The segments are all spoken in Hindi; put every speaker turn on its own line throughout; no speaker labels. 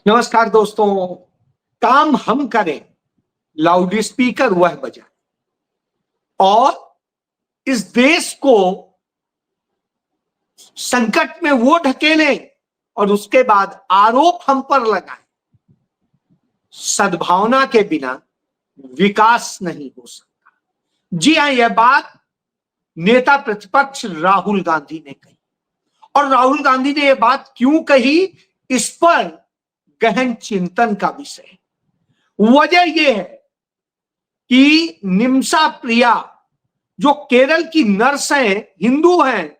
नमस्कार दोस्तों। काम हम करें, लाउड स्पीकर वह बजाए और इस देश को संकट में वो ढकेले और उसके बाद आरोप हम पर लगाए। सद्भावना के बिना विकास नहीं हो सकता। जी हां, यह बात नेता प्रतिपक्ष राहुल गांधी ने कही। और राहुल गांधी ने यह बात क्यों कही, इस पर गहन चिंतन का विषय है। वजह यह है कि निम्सा प्रिया जो केरल की नर्स हैं, हिंदू हैं,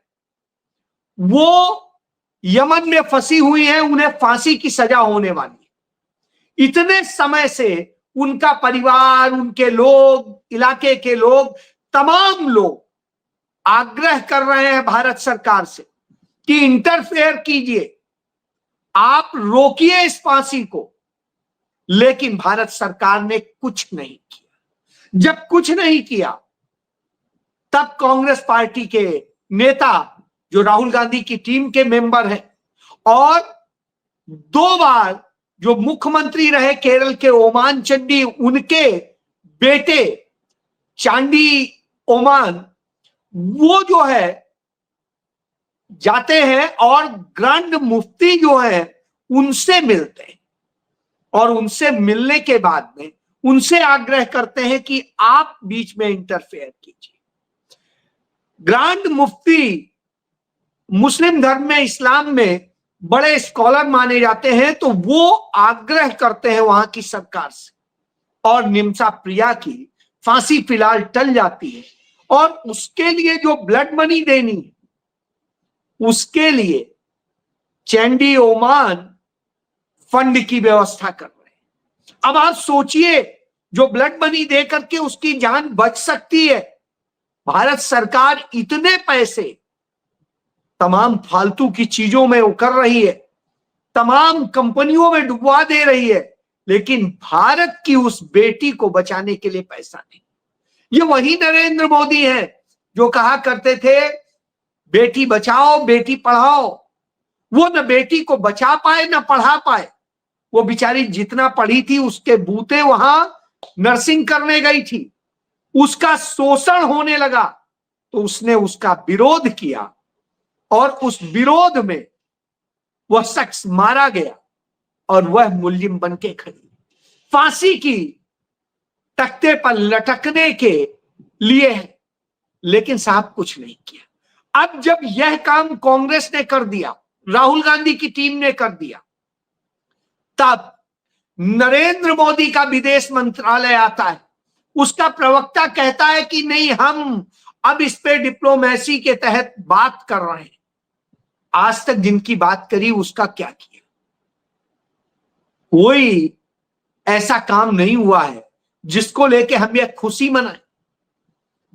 वो यमन में फंसी हुई हैं, उन्हें फांसी की सजा होने वाली है। इतने समय से उनका परिवार, उनके लोग, इलाके के लोग, तमाम लोग आग्रह कर रहे हैं भारत सरकार से कि इंटरफेयर कीजिए, आप रोकिए इस फांसी को। लेकिन भारत सरकार ने कुछ नहीं किया। जब कुछ नहीं किया, तब कांग्रेस पार्टी के नेता जो राहुल गांधी की टीम के मेंबर हैं और 2 बार जो मुख्यमंत्री रहे केरल के ओमान चांडी, उनके बेटे चांडी ओमान, वो जो है जाते हैं और ग्रैंड मुफ्ती जो है उनसे मिलते हैं और उनसे मिलने के बाद में उनसे आग्रह करते हैं कि आप बीच में इंटरफेयर कीजिए। ग्रैंड मुफ्ती मुस्लिम धर्म में, इस्लाम में बड़े स्कॉलर माने जाते हैं, तो वो आग्रह करते हैं वहां की सरकार से और निम्सा प्रिया की फांसी फिलहाल टल जाती है। और उसके लिए जो ब्लड मनी देनी है, उसके लिए चैंडी ओमान फंड की व्यवस्था कर रहे हैं। अब आप सोचिए, जो ब्लड मनी दे करके उसकी जान बच सकती है, भारत सरकार इतने पैसे तमाम फालतू की चीजों में वो कर रही है, तमाम कंपनियों में डुबवा दे रही है, लेकिन भारत की उस बेटी को बचाने के लिए पैसा नहीं। ये वही नरेंद्र मोदी हैं जो कहा करते थे बेटी बचाओ बेटी पढ़ाओ। वो न बेटी को बचा पाए न पढ़ा पाए। वो बेचारी जितना पढ़ी थी उसके बूते वहां नर्सिंग करने गई थी, उसका शोषण होने लगा तो उसने उसका विरोध किया और उस विरोध में वह शख्स मारा गया और वह मुल्जिम बन के खड़ी, फांसी की तख्ते पर लटकने के लिए है। लेकिन साहब कुछ नहीं किया। अब जब यह काम कांग्रेस ने कर दिया, राहुल गांधी की टीम ने कर दिया, तब नरेंद्र मोदी का विदेश मंत्रालय आता है। उसका प्रवक्ता कहता है कि नहीं, हम अब इस पे डिप्लोमेसी के तहत बात कर रहे हैं। आज तक जिनकी बात करी उसका क्या किया? कोई ऐसा काम नहीं हुआ है जिसको लेके हम यह खुशी मनाएं।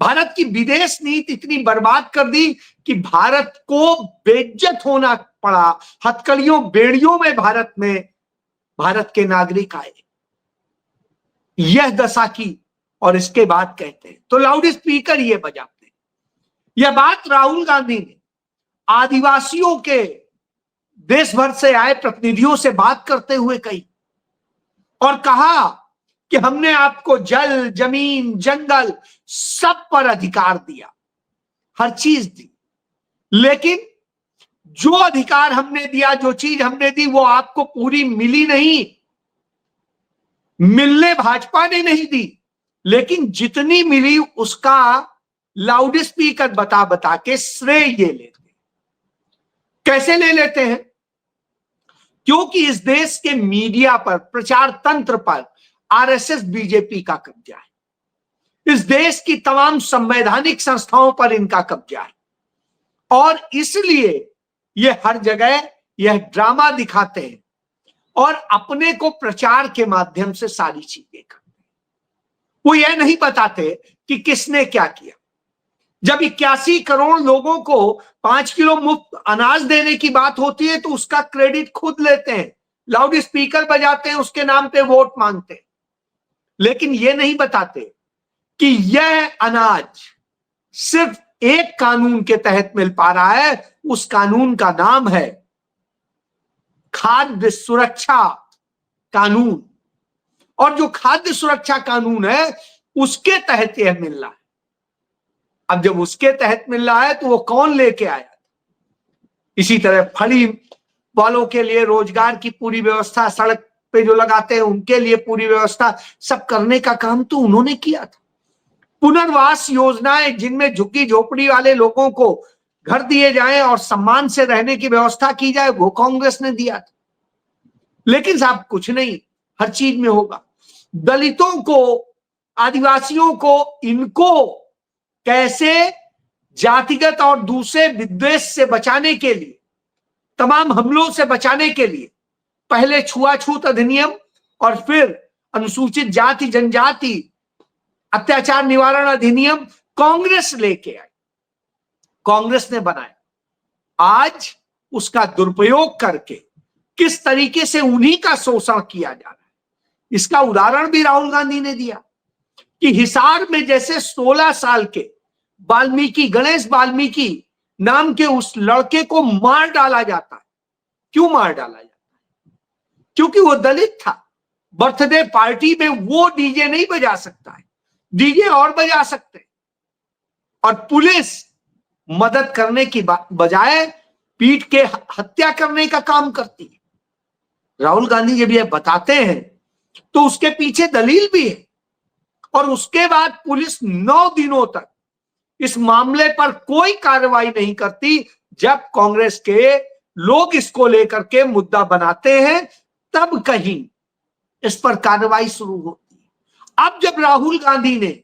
भारत की विदेश नीति इतनी बर्बाद कर दी कि भारत को बेइज्जत होना पड़ा। हथकड़ियों बेड़ियों में भारत के नागरिक आए, यह दशा की, और इसके बाद कहते हैं तो लाउड स्पीकर ये बजाते हैं। यह बात राहुल गांधी ने आदिवासियों के देश भर से आए प्रतिनिधियों से बात करते हुए कही और कहा कि हमने आपको जल, जमीन, जंगल सब पर अधिकार दिया, हर चीज दी, लेकिन जो अधिकार हमने दिया, जो चीज हमने दी, वो आपको पूरी मिली नहीं। मिलने भाजपा ने नहीं दी, लेकिन जितनी मिली उसका लाउड स्पीकर बता बता के श्रेय ये लेते। कैसे ले लेते हैं? क्योंकि इस देश के मीडिया पर, प्रचार तंत्र पर आरएसएस बीजेपी का कब्जा है। इस देश की तमाम संवैधानिक संस्थाओं पर इनका कब्जा है और इसलिए ये हर जगह यह ड्रामा दिखाते हैं और अपने को प्रचार के माध्यम से सारी चीजें करते हैं। वो यह नहीं बताते कि किसने क्या किया। जब 81 करोड़ लोगों को 5 किलो मुफ्त अनाज देने की बात होती है तो उसका क्रेडिट खुद लेते हैं, लाउड स्पीकर बजाते हैं, उसके नाम पे वोट मांगते हैं। लेकिन यह नहीं बताते कि यह अनाज सिर्फ एक कानून के तहत मिल पा रहा है। उस कानून का नाम है खाद्य सुरक्षा कानून और जो खाद्य सुरक्षा कानून है उसके तहत यह मिल रहा है। अब जब उसके तहत मिल रहा है तो वो कौन लेके आया? इसी तरह फड़ी वालों के लिए रोजगार की पूरी व्यवस्था, सड़क पे जो लगाते हैं उनके लिए पूरी व्यवस्था, सब करने का काम तो उन्होंने किया था। पुनर्वास योजनाएं जिनमें झुग्गी झोपड़ी वाले लोगों को घर दिए जाएं और सम्मान से रहने की व्यवस्था की जाए, वो कांग्रेस ने दिया था। लेकिन साहब कुछ नहीं, हर चीज में होगा। दलितों को, आदिवासियों को, इनको कैसे जातिगत और दूसरे विद्वेष से बचाने के लिए, तमाम हमलों से बचाने के लिए पहले छुआछूत अधिनियम और फिर अनुसूचित जाति जनजाति अत्याचार निवारण अधिनियम कांग्रेस लेके आई, कांग्रेस ने बनाया। आज उसका दुरुपयोग करके किस तरीके से उन्हीं का शोषण किया जा रहा है, इसका उदाहरण भी राहुल गांधी ने दिया कि हिसार में जैसे 16 साल के वाल्मीकि, गणेश वाल्मीकि नाम के उस लड़के को मार डाला जाता है। क्यों मार डाला जाता है? क्योंकि वो दलित था। बर्थडे पार्टी में वो डीजे नहीं बजा सकता है, डीजे और बजा सकते हैं। और पुलिस मदद करने की बजाय पीट के हत्या करने का काम करती है। राहुल गांधी जब ये बताते हैं तो उसके पीछे दलील भी है। और उसके बाद पुलिस 9 दिनों तक इस मामले पर कोई कार्रवाई नहीं करती। जब कांग्रेस के लोग इसको लेकर के मुद्दा बनाते हैं तब कहीं इस पर कार्रवाई शुरू होती है। अब जब राहुल गांधी ने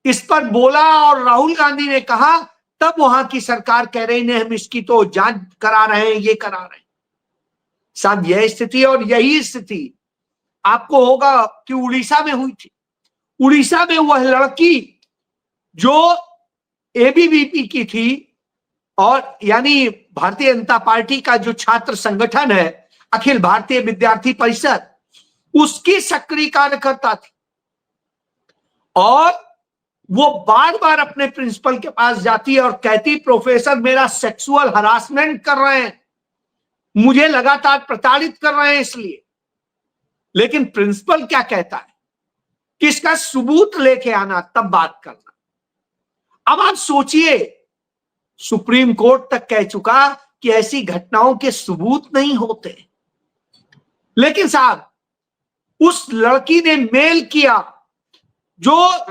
इस पर बोला और राहुल गांधी ने कहा, तब वहां की सरकार कह रही नहीं, हम इसकी तो जांच करा रहे हैं, ये करा रहे हैं। साहब यह स्थिति, और यही स्थिति आपको होगा कि उड़ीसा में हुई थी। उड़ीसा में वह लड़की जो एबीवीपी की थी, और यानी भारतीय जनता पार्टी का जो छात्र संगठन है, अखिल भारतीय विद्यार्थी परिषद, उसकी सक्रिय कार्यकर्ता थी। और वो बार बार अपने प्रिंसिपल के पास जाती है और कहती, प्रोफेसर मेरा सेक्सुअल हरासमेंट कर रहे हैं, मुझे लगातार प्रताड़ित कर रहे हैं इसलिए। लेकिन प्रिंसिपल क्या कहता है कि इसका सबूत लेके आना, तब बात करना। अब आप सोचिए, सुप्रीम कोर्ट तक कह चुका कि ऐसी घटनाओं के सबूत नहीं होते। लेकिन साहब उस लड़की ने मेल किया, जो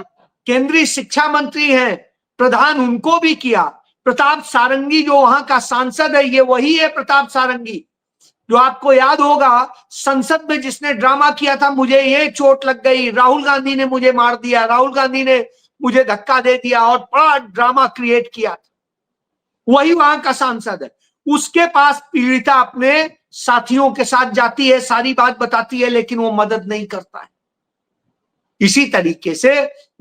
केंद्रीय शिक्षा मंत्री हैं, प्रधान, उनको भी किया। प्रताप सारंगी जो वहां का सांसद है, ये वही है प्रताप सारंगी जो आपको याद होगा संसद में जिसने ड्रामा किया था, मुझे ये चोट लग गई, राहुल गांधी ने मुझे मार दिया, राहुल गांधी ने मुझे धक्का दे दिया, और बड़ा ड्रामा क्रिएट किया था। वही वहां का सांसद है। उसके पास पीड़िता अपने साथियों के साथ जाती है, सारी बात बताती है, लेकिन वो मदद नहीं करता है। इसी तरीके से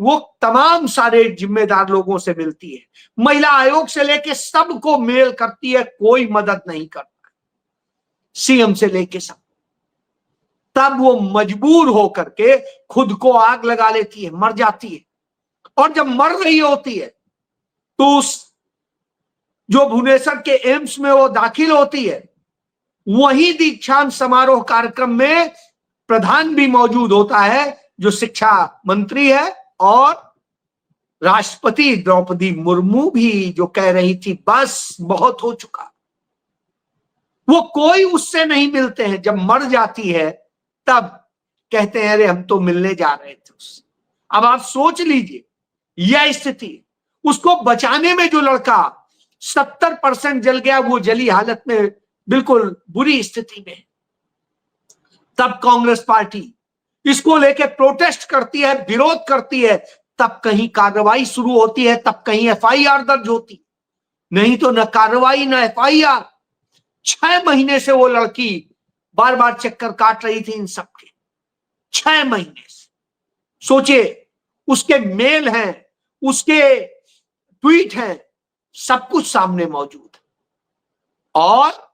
वो तमाम सारे जिम्मेदार लोगों से मिलती है, महिला आयोग से लेके सबको मेल करती है, कोई मदद नहीं करता, सीएम से लेके सब। तब वो मजबूर होकर के खुद को आग लगा लेती है, मर जाती है। और जब मर रही होती है तो उस जो भुवनेश्वर के एम्स में वो दाखिल होती है, वही दीक्षांत समारोह कार्यक्रम में प्रधान भी मौजूद होता है जो शिक्षा मंत्री है, और राष्ट्रपति द्रौपदी मुर्मू भी, जो कह रही थी बस बहुत हो चुका। वो कोई उससे नहीं मिलते हैं। जब मर जाती है तब कहते हैं अरे हम तो मिलने जा रहे थे उससे। अब आप सोच लीजिए यह स्थिति। उसको बचाने में जो लड़का 70% जल गया, वो जली हालत में बिल्कुल बुरी स्थिति में। तब कांग्रेस पार्टी इसको लेके प्रोटेस्ट करती है, विरोध करती है, तब कहीं कार्रवाई शुरू होती है, तब कहीं एफआईआर दर्ज होती। नहीं तो न कार्रवाई न एफआईआर। 6 महीने से वो लड़की बार बार चक्कर काट रही थी इन सबके, 6 महीने से। सोचिए, उसके मेल हैं, उसके ट्वीट हैं, सब कुछ सामने मौजूद है। और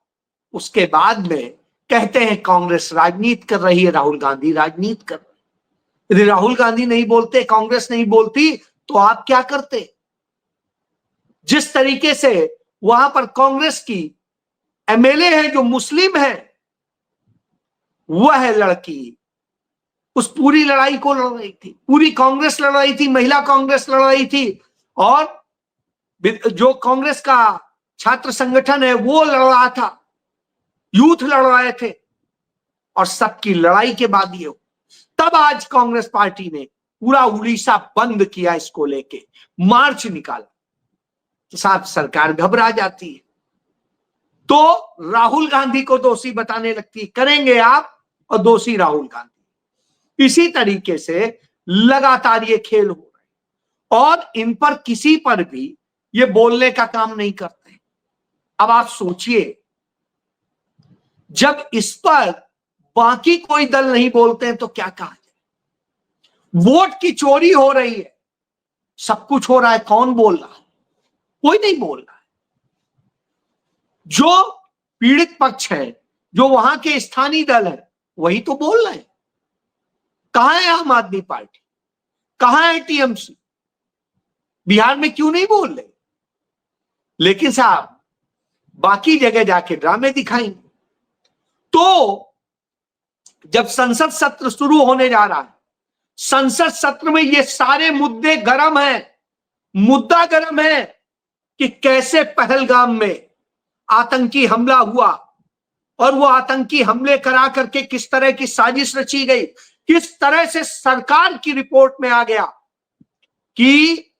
उसके बाद में कहते हैं कांग्रेस राजनीति कर रही है, राहुल गांधी राजनीति कर रहे हैं। यदि राहुल गांधी नहीं बोलते, कांग्रेस नहीं बोलती, तो आप क्या करते? जिस तरीके से वहां पर कांग्रेस की एमएलए है जो मुस्लिम है, वह लड़की उस पूरी लड़ाई को लड़ रही थी, पूरी कांग्रेस लड़ रही थी, महिला कांग्रेस लड़ रही थी, और जो कांग्रेस का छात्र संगठन है वो लड़ रहा था, यूथ लड़ रहे थे, और सबकी लड़ाई के बाद ये तब आज कांग्रेस पार्टी ने पूरा उड़ीसा बंद किया, इसको लेके मार्च निकाला। तो साहब सरकार घबरा जाती है, तो राहुल गांधी को दोषी बताने लगती है, करेंगे आप और दोषी राहुल गांधी। इसी तरीके से लगातार ये खेल हो रहे हैं और इन पर किसी पर भी ये बोलने का काम नहीं करते। अब आप सोचिए, जब इस पर बाकी कोई दल नहीं बोलते हैं तो क्या कहा जाए। वोट की चोरी हो रही है, सब कुछ हो रहा है, कौन बोल रहा है? कोई नहीं बोल रहा है। जो पीड़ित पक्ष है, जो वहां के स्थानीय दल है, वही तो बोल रहे हैं। कहां है आम आदमी पार्टी, कहां है टीएमसी? बिहार में क्यों नहीं बोल रहे? लेकिन साहब बाकी जगह जाके ड्रामे दिखाएंगे। तो जब संसद सत्र शुरू होने जा रहा है, संसद सत्र में ये सारे मुद्दे गर्म हैं। मुद्दा गर्म है कि कैसे पहलगाम में आतंकी हमला हुआ और वो आतंकी हमले करा करके किस तरह की साजिश रची गई, किस तरह से सरकार की रिपोर्ट में आ गया कि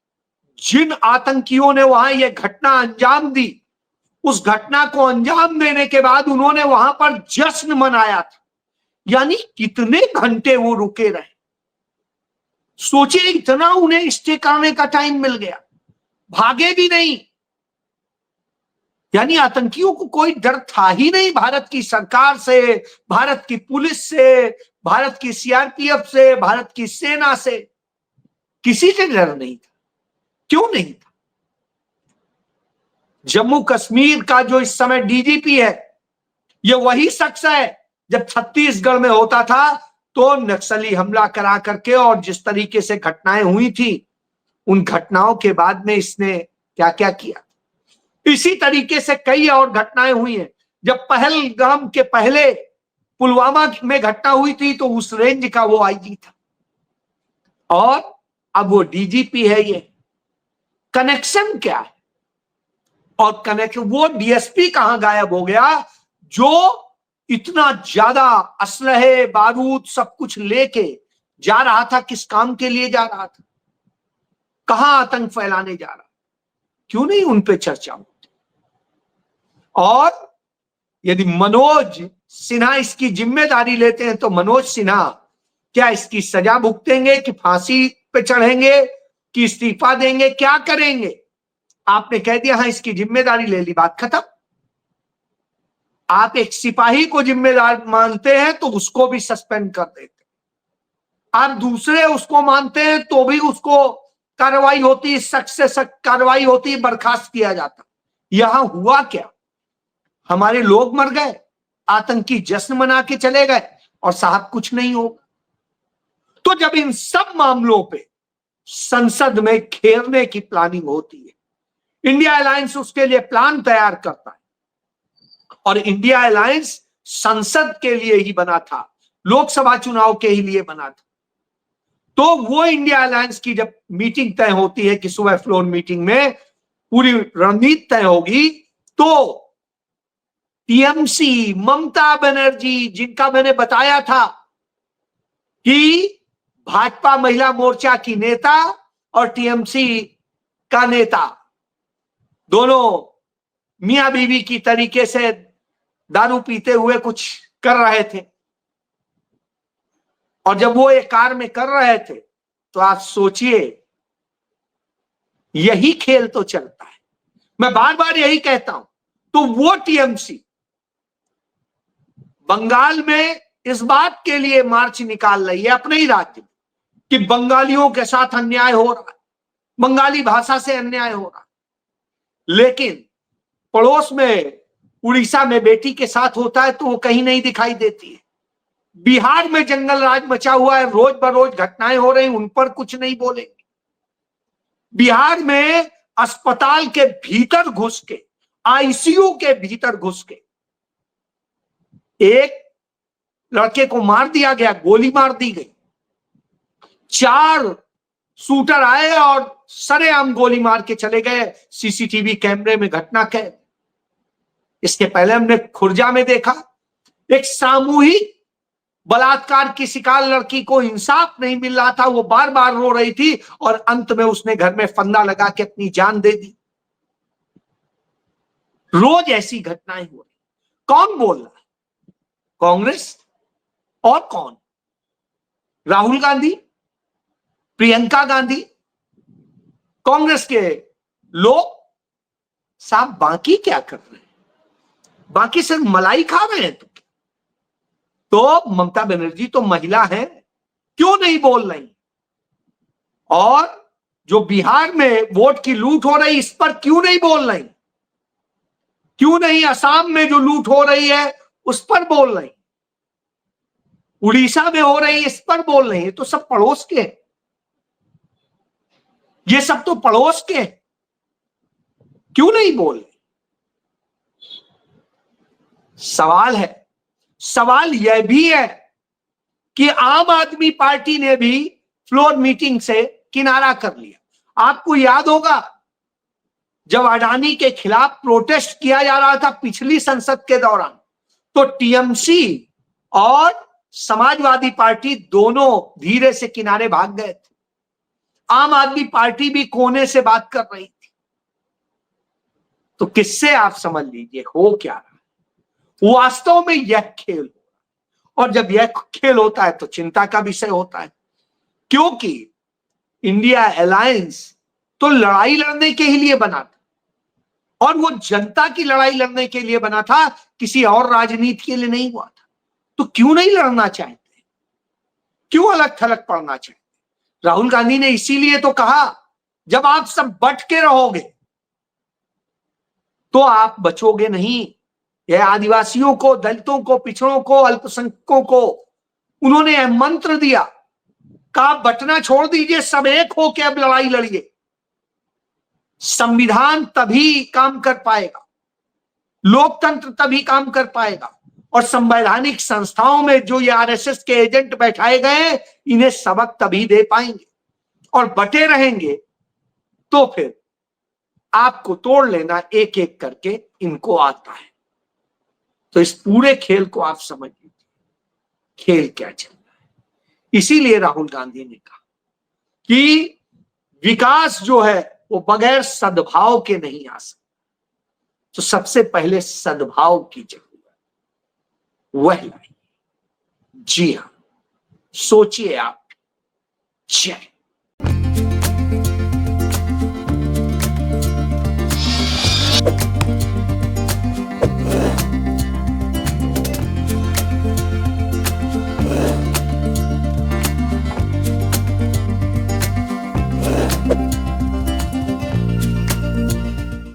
जिन आतंकियों ने वहां यह घटना अंजाम दी, उस घटना को अंजाम देने के बाद उन्होंने वहां पर जश्न मनाया था। यानी कितने घंटे वो रुके रहे। सोचिए, इतना उन्हें स्टे करने का टाइम मिल गया, भागे भी नहीं। यानी आतंकियों को कोई डर था ही नहीं भारत की सरकार से, भारत की पुलिस से, भारत की सीआरपीएफ से, भारत की सेना से, किसी से डर नहीं था। क्यों नहीं था? जम्मू कश्मीर का जो इस समय डीजीपी है, ये वही शख्स है जब छत्तीसगढ़ में होता था तो नक्सली हमला करा करके और जिस तरीके से घटनाएं हुई थी, उन घटनाओं के बाद में इसने क्या क्या किया। इसी तरीके से कई और घटनाएं हुई हैं। जब पहलगाम के पहले पुलवामा में घटना हुई थी तो उस रेंज का वो आईजी था, और अब वो डीजीपी है। ये कनेक्शन क्या है? और कनेक्शन, वो डीएसपी कहां गायब हो गया जो इतना ज्यादा असलहे बारूद सब कुछ लेके जा रहा था? किस काम के लिए जा रहा था? कहां आतंक फैलाने जा रहा? क्यों नहीं उन पे चर्चा होती? और यदि मनोज सिन्हा इसकी जिम्मेदारी लेते हैं तो मनोज सिन्हा क्या इसकी सजा भुगतेंगे कि फांसी पे चढ़ेंगे कि इस्तीफा देंगे? क्या करेंगे? आपने कह दिया हाँ इसकी जिम्मेदारी ले ली, बात खत्म। आप एक सिपाही को जिम्मेदार मानते हैं तो उसको भी सस्पेंड कर देते, आप दूसरे उसको मानते हैं तो भी उसको कार्रवाई होती, सख्त से सख्त कार्रवाई होती, बर्खास्त किया जाता। यहां हुआ क्या? हमारे लोग मर गए, आतंकी जश्न मना के चले गए, और साहब कुछ नहीं होगा। तो जब इन सब मामलों पे संसद में घेरने की प्लानिंग होती है, इंडिया अलायंस उसके लिए प्लान तैयार करता है, और इंडिया अलायंस संसद के लिए ही बना था, लोकसभा चुनाव के ही लिए बना था। तो वो इंडिया अलायंस की जब मीटिंग तय होती है कि सुबह फ्लोर मीटिंग में पूरी रणनीति तय होगी, तो टीएमसी, ममता बनर्जी, जिनका मैंने बताया था कि भाजपा महिला मोर्चा की नेता और टीएमसी का नेता दोनों मियां बीवी की तरीके से दारू पीते हुए कुछ कर रहे थे, और जब वो एक कार में कर रहे थे तो आप सोचिए, यही खेल तो चलता है। मैं बार बार यही कहता हूं। तो वो टीएमसी बंगाल में इस बात के लिए मार्च निकाल रही है अपने ही राज्य में कि बंगालियों के साथ अन्याय हो रहा है, बंगाली भाषा से अन्याय हो रहा है। लेकिन पड़ोस में उड़ीसा में बेटी के साथ होता है तो वो कहीं नहीं दिखाई देती है। बिहार में जंगल राज मचा हुआ है, रोज बरोज घटनाएं हो रही, उन पर कुछ नहीं बोलेंगे। बिहार में अस्पताल के भीतर घुस के, आईसीयू के भीतर घुस के एक लड़के को मार दिया गया, गोली मार दी गई। 4 शूटर आए और सरेआम गोली मार के चले गए, सीसीटीवी कैमरे में घटना कैद। इसके पहले हमने खुर्जा में देखा, एक सामूहिक बलात्कार की शिकार लड़की को इंसाफ नहीं मिल रहा था, वो बार बार रो रही थी और अंत में उसने घर में फंदा लगा के अपनी जान दे दी। रोज ऐसी घटनाएं हो रही। कौन बोल रहा है? कांग्रेस और कौन? राहुल गांधी, प्रियंका गांधी, कांग्रेस के लोग। साहब बाकी क्या कर रहे हैं? बाकी सिर्फ मलाई खा रहे हैं। तो ममता बनर्जी तो महिला है, क्यों नहीं बोल रही? और जो बिहार में वोट की लूट हो रही, इस पर क्यों नहीं बोल रही? क्यों नहीं असम में जो लूट हो रही है उस पर बोल रही? उड़ीसा में हो रही, इस पर बोल रही है? तो सब पड़ोस के, ये सब तो पड़ोस के, क्यों नहीं बोल रही? सवाल यह भी है कि आम आदमी पार्टी ने भी फ्लोर मीटिंग से किनारा कर लिया। आपको याद होगा जब अडानी के खिलाफ प्रोटेस्ट किया जा रहा था पिछली संसद के दौरान, तो टीएमसी और समाजवादी पार्टी दोनों धीरे से किनारे भाग गए थे। आम आदमी पार्टी भी कोने से बात कर रही थी। तो किससे आप समझ लीजिए हो क्या रहा है। वास्तव में यह खेल हो रहा है, और जब यह खेल होता है तो चिंता का विषय होता है, क्योंकि इंडिया अलायंस तो लड़ाई लड़ने के ही लिए बना था, और वो जनता की लड़ाई लड़ने के लिए बना था, किसी और राजनीति के लिए नहीं हुआ था। तो क्यों नहीं लड़ना चाहते? क्यों अलग थलग पड़ना चाहते? राहुल गांधी ने इसीलिए तो कहा जब आप सब बट के रहोगे तो आप बचोगे नहीं। यह आदिवासियों को, दलितों को, पिछड़ों को, अल्पसंख्यकों को उन्होंने मंत्र दिया, कहा बटना छोड़ दीजिए, सब एक होके अब लड़ाई लड़िए। संविधान तभी काम कर पाएगा, लोकतंत्र तभी काम कर पाएगा, और संवैधानिक संस्थाओं में जो ये आरएसएस के एजेंट बैठाए गए इन्हें सबक तभी दे पाएंगे। और बटे रहेंगे तो फिर आपको तोड़ लेना एक एक करके इनको आता है। तो इस पूरे खेल को आप समझ लीजिए, खेल क्या चल रहा है। इसीलिए राहुल गांधी ने कहा कि विकास जो है वो बगैर सद्भाव के नहीं आ सकता। तो सबसे पहले सद्भाव की जरूरत वह लाई। जी हां, सोचिए आप। जय